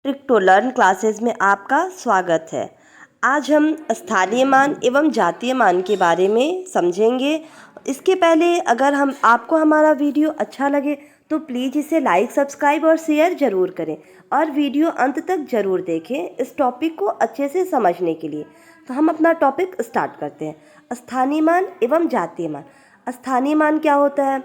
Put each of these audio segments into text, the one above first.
Trick to learn classes में आपका स्वागत है। आज हम स्थानीय मान एवं जातीय मान के बारे में समझेंगे। इसके पहले अगर आपको हमारा वीडियो अच्छा लगे तो प्लीज़ इसे लाइक, सब्सक्राइब और शेयर ज़रूर करें और वीडियो अंत तक ज़रूर देखें इस टॉपिक को अच्छे से समझने के लिए। तो हम अपना टॉपिक स्टार्ट करते हैं। स्थानीय मान एवं जातीय मान। स्थानीय मान क्या होता है?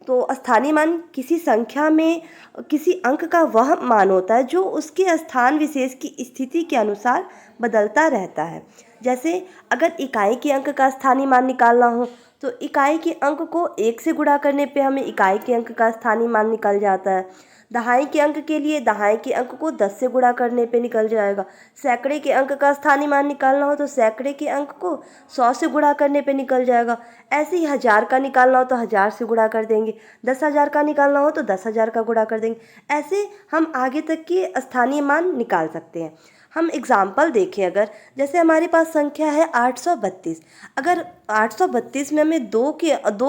तो स्थानीय मान किसी संख्या में किसी अंक का वह मान होता है जो उसके स्थान विशेष की स्थिति के अनुसार बदलता रहता है। जैसे अगर इकाई के अंक का स्थानीय मान निकालना हो तो इकाई के अंक को 1 से गुणा करने पे हमें इकाई के अंक का स्थानीय मान निकल जाता है। दहाई के अंक के लिए दहाई के अंक को 10 से गुणा करने पे निकल जाएगा। सैकड़े के अंक का स्थानीय मान निकालना हो तो सैकड़े के अंक को 100 से गुणा करने पे निकल जाएगा। ऐसे ही 1000 का निकालना हो तो 1000 से गुणा कर देंगे। 10,000 का निकालना हो तो 10,000 का गुणा कर देंगे। ऐसे हम आगे तक के स्थानीय मान निकाल सकते हैं। हम एग्जाम्पल देखें, अगर जैसे हमारे पास संख्या है 832। अगर 832 में हमें दो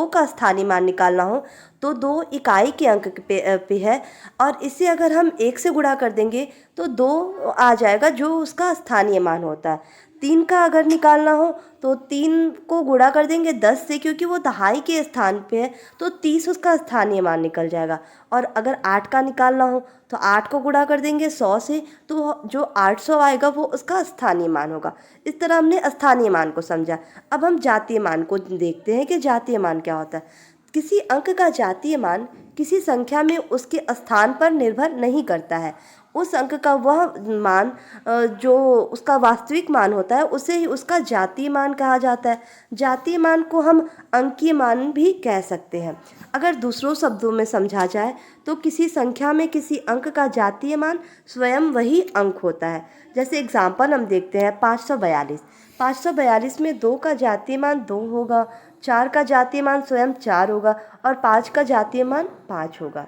का स्थानीय मान निकालना हो तो 2 इकाई के अंक पे है और इसे अगर हम 1 से गुणा कर देंगे तो 2 आ जाएगा जो उसका स्थानीय मान होता है। 3 का अगर निकालना हो तो 3 को गुणा कर देंगे 10 से, क्योंकि वो दहाई के स्थान पे है तो 30 उसका स्थानीय मान निकल जाएगा। और अगर 8 का निकालना हो तो 8 को गुणा कर देंगे 100 से, तो जो 800 आएगा वो उसका स्थानीय मान होगा। इस तरह हमने स्थानीय मान को समझा। अब हम जातीय मान को देखते हैं कि जातीय मान क्या होता है। किसी अंक का जातीय मान किसी संख्या में उसके स्थान पर निर्भर नहीं करता है। उस अंक का वह मान जो उसका वास्तविक मान होता है उसे ही उसका जातीय मान कहा जाता है। जातीय मान को हम अंकीय मान भी कह सकते हैं। अगर दूसरों शब्दों में समझा जाए तो किसी संख्या में किसी अंक का जातीय मान स्वयं वही अंक होता है। जैसे एग्जाम्पल हम देखते हैं 542। 542 में 2 का जातीय मान 2 होगा, 4 का जातीय मान स्वयं 4 होगा और 5 का जातीय मान 5 होगा।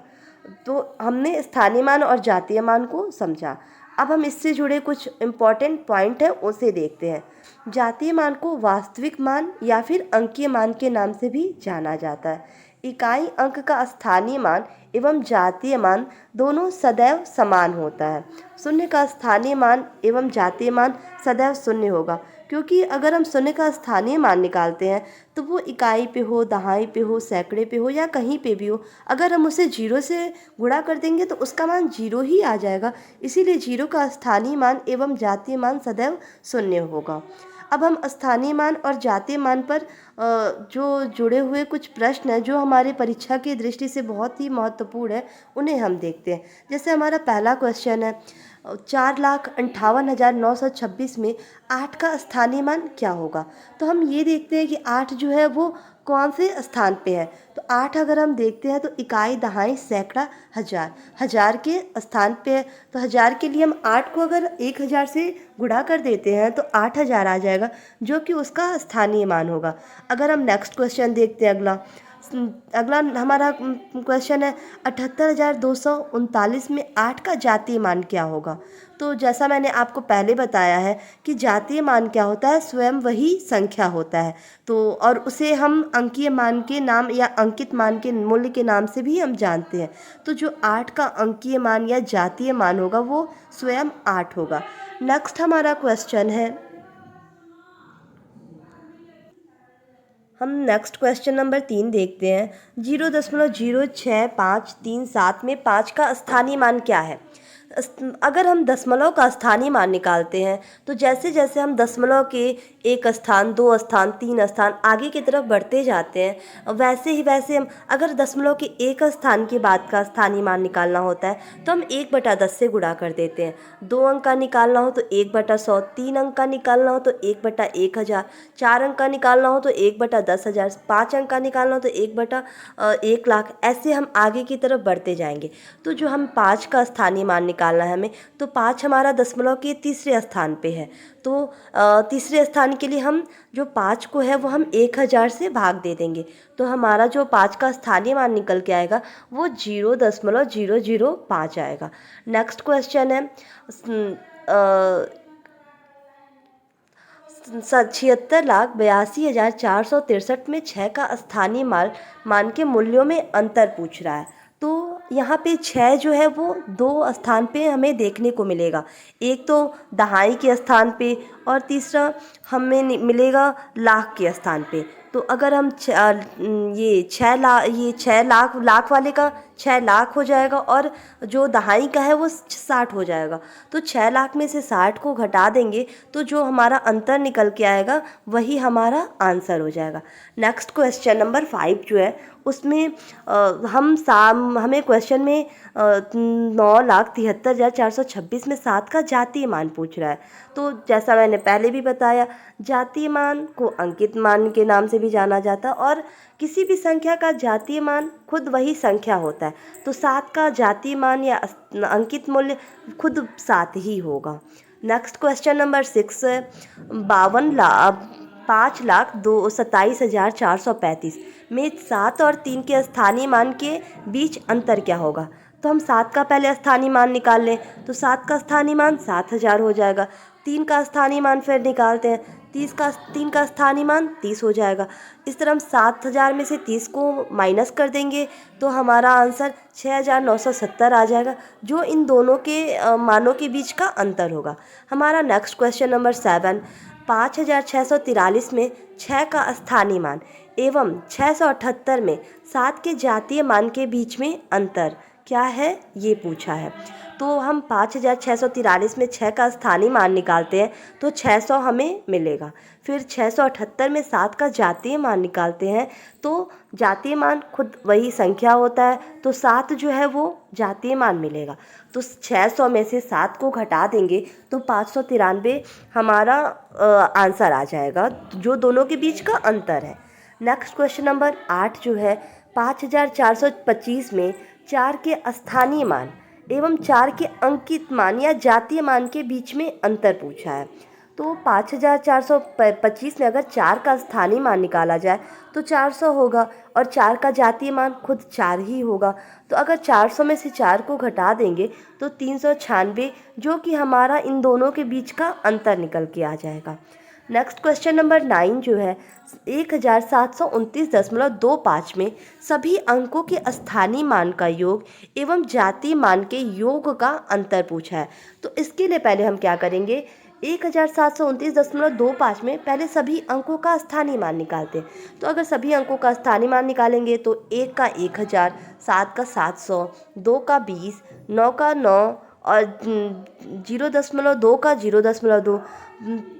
तो हमने स्थानीय मान और जातीय मान को समझा। अब हम इससे जुड़े कुछ इम्पॉर्टेंट पॉइंट हैं उसे देखते हैं। जातीय मान को वास्तविक मान या फिर अंकीय मान के नाम से भी जाना जाता है। इकाई अंक का स्थानीय मान एवं जातीय मान दोनों सदैव समान होता है। शून्य का स्थानीय मान एवं जातीय मान सदैव शून्य होगा, क्योंकि अगर हम शून्य का स्थानीय मान निकालते हैं तो वो इकाई पे हो, दहाई पे हो, सैकड़े पे हो या कहीं पे भी हो, अगर हम उसे 0 से गुणा कर देंगे तो उसका मान 0 ही आ जाएगा। इसीलिए 0 का स्थानीय मान एवं जातीय मान सदैव शून्य होगा। अब हम स्थानीय मान और जातीय मान पर जो जुड़े हुए कुछ प्रश्न हैं जो हमारे परीक्षा की दृष्टि से बहुत ही महत्वपूर्ण है, उन्हें हम देखते हैं। जैसे हमारा पहला क्वेश्चन है 4,58,926 में 8 का स्थानीय मान क्या होगा। तो हम ये देखते हैं कि 8 जो है वो कौन से स्थान पे है। तो 8 अगर हम देखते हैं तो इकाई, दहाई, सैकड़ा, हज़ार, हज़ार के स्थान पे है। तो हज़ार के लिए हम 8 को अगर 1000 से गुणा कर देते हैं तो 8000 आ जाएगा, जो कि उसका स्थानीय मान होगा। अगर हम नेक्स्ट क्वेश्चन देखते हैं, अगला हमारा क्वेश्चन है 78,239 में 8 का जातीय मान क्या होगा। तो जैसा मैंने आपको पहले बताया है कि जातीय मान क्या होता है, स्वयं वही संख्या होता है। तो और उसे हम अंकीय मान के नाम या अंकित मान के मूल्य के नाम से भी हम जानते हैं। तो जो 8 का अंकीय मान या जातीय मान होगा वो स्वयं 8 होगा। नेक्स्ट हमारा क्वेश्चन है, हम नेक्स्ट क्वेश्चन नंबर 3 देखते हैं। 0.06537 में 5 का स्थानीय मान क्या है। अगर हम दशमलव का स्थानीय मान निकालते हैं तो जैसे जैसे हम दशमलव के 1 स्थान, 2 स्थान, 3 स्थान आगे की तरफ बढ़ते जाते हैं, वैसे ही वैसे हम अगर दशमलव के 1 स्थान के बाद का स्थानीय मान निकालना होता है तो हम 1/10 से गुणा कर देते हैं। 2 अंक का निकालना हो तो 1/100, 3 अंक का निकालना हो तो 1/1000, 4 अंक का निकालना हो तो 1/10,000, 5 अंक का निकालना हो तो 1/1,00,000। ऐसे हम आगे की तरफ बढ़ते जाएंगे। तो जो हम 5 का स्थानीय मान निकालना है हमें, तो 5 हमारा दशमलव के तीसरे स्थान पे है। तो तीसरे स्थान के लिए हम जो 5 को है वो हम 1000 से भाग दे देंगे। तो हमारा जो 5 का स्थानीय मान निकल के आएगा वो 0.005 आएगा। नेक्स्ट क्वेश्चन है 76,82,463 में 6 का स्थानीय मान के मूल्यों में अंतर पूछ रहा है। तो यहाँ पे 6 जो है वो 2 स्थान पे हमें देखने को मिलेगा। एक तो दहाई के स्थान पे और तीसरा हमें मिलेगा लाख के स्थान पे। तो अगर हम ये 6 लाख लाख वाले का 6 लाख हो जाएगा और जो दहाई का है वो 60 हो जाएगा। तो 6 लाख में से 60 को घटा देंगे तो जो हमारा अंतर निकल के आएगा वही हमारा आंसर हो जाएगा। नेक्स्ट क्वेश्चन नंबर 5 जो है उसमें हमें क्वेश्चन में 9,73,426 में 7 का जातीय मान पूछ रहा है। तो जैसा मैंने पहले भी बताया, जातीय मान को अंकित मान के नाम से भी जाना जाता है और किसी भी संख्या का जातीय मान खुद वही संख्या होता है। तो 7 का जातीय मान या अंकित मूल्य खुद 7 ही होगा। नेक्स्ट क्वेश्चन नंबर 6 है 5,27,435 में 7 और 3 के स्थानीय मान के बीच अंतर क्या होगा। तो हम 7 का पहले स्थानीय मान निकाल लें तो 7 का स्थानीय मान 7,000 हो जाएगा। 3 का स्थानीय मान फिर निकालते हैं, 3 का स्थानीय मान 30 हो जाएगा। इस तरह हम 7,000 में से 30 को माइनस कर देंगे तो हमारा आंसर 6,970 आ जाएगा, जो इन दोनों के मानों के बीच का अंतर होगा। हमारा नेक्स्ट क्वेश्चन नंबर 7 5,643 में 6 का स्थानीय मान एवं 678 में 7 के जातीय मान के बीच में अंतर क्या है ये पूछा है। तो हम 5,643 में 6 का स्थानीय मान निकालते हैं तो 600 हमें मिलेगा। फिर 678 में 7 का जातीय मान निकालते हैं तो जातीय मान खुद वही संख्या होता है, तो 7 जो है वो जातीय मान मिलेगा। तो 600 में से 7 को घटा देंगे तो 593 हमारा आंसर आ जाएगा, जो दोनों के बीच का अंतर है। नेक्स्ट क्वेश्चन नंबर 8 जो है 5,425 में 4 के स्थानीय मान एवं 4 के अंकित मान या जातीय मान के बीच में अंतर पूछा है। तो 5,425 में अगर 4 का स्थानीय मान निकाला जाए तो 400 होगा और 4 का जातीय मान खुद 4 ही होगा। तो अगर 400 में से 4 को घटा देंगे तो 396, जो कि हमारा इन दोनों के बीच का अंतर निकल के आ जाएगा। नेक्स्ट क्वेश्चन नंबर 9 जो है 1,729.25 में सभी अंकों के स्थानीय मान का योग एवं जातीय मान के योग का अंतर पूछा है। तो इसके लिए पहले हम क्या करेंगे, 1,729.25 में पहले सभी अंकों का स्थानीय मान निकालते हैं। तो अगर सभी अंकों का स्थानीय मान निकालेंगे तो 1 का 1,000, 7 का 700, 2 का 20, 9 का 9 और 0.2 का 0.2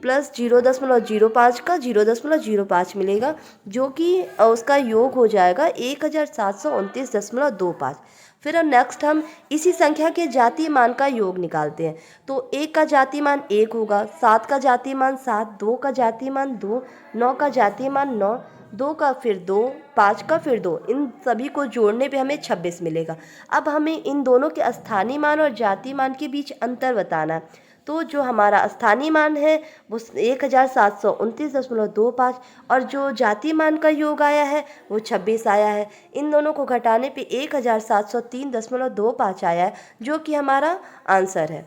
प्लस 0.05 का 0.05 मिलेगा, जो कि उसका योग हो जाएगा 1,729.25। फिर नेक्स्ट हम इसी संख्या के जातीय मान का योग निकालते हैं। तो 1 का जातीय मान 1 होगा, 7 का जातीय मान 7, 2 का जातीय मान 2, 9 का जातीय मान 9, 2 का फिर 2, 5 का फिर 2, इन सभी को जोड़ने पे हमें 26 मिलेगा। अब हमें इन दोनों के स्थानीय मान और जातीय मान के बीच अंतर बताना है। तो जो हमारा स्थानीय मान है वो 1,729.25 और जो जातीय मान का योग आया है वो 26 आया है। इन दोनों को घटाने पे 1,703.25 आया है, जो कि हमारा आंसर है।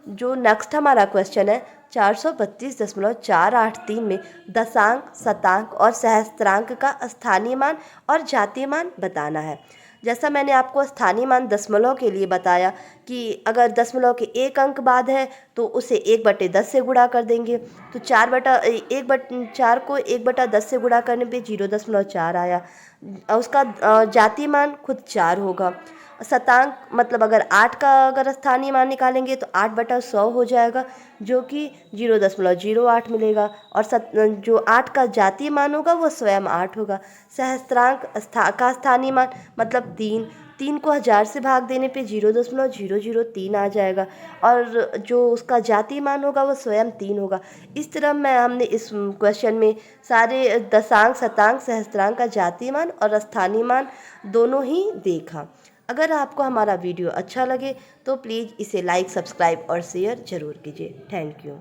जो नेक्स्ट हमारा क्वेश्चन है 432.483 में दशांक, शतांक और सहस्त्रांक का स्थानीय मान और जातीय मान बताना है। जैसा मैंने आपको स्थानीय मान दशमलव के लिए बताया कि अगर दशमलव के 1 अंक बाद है तो उसे 1/10 से गुणा कर देंगे। तो 4 को 1/10 से गुणा करने पे 0.4 आया। उसका जातीय मान खुद 4 होगा। शतांक मतलब अगर 8 का अगर स्थानीय मान निकालेंगे तो 8/100 हो जाएगा, जो कि 0.08 मिलेगा। और जो 8 का जातीय मान होगा वो स्वयं 8 होगा। सहस्त्रांक का स्थानीय मान मतलब 3 को 1000 से भाग देने पे 0.003 आ जाएगा और जो उसका जातीय मान होगा वो स्वयं 3 होगा। इस तरह हमने इस क्वेश्चन में सारे दशांक, शतांक, सहस्त्रांक का जातीय मान और स्थानीय मान दोनों ही देखा। अगर आपको हमारा वीडियो अच्छा लगे तो प्लीज़ इसे लाइक, सब्सक्राइब और शेयर ज़रूर कीजिए। Thank you.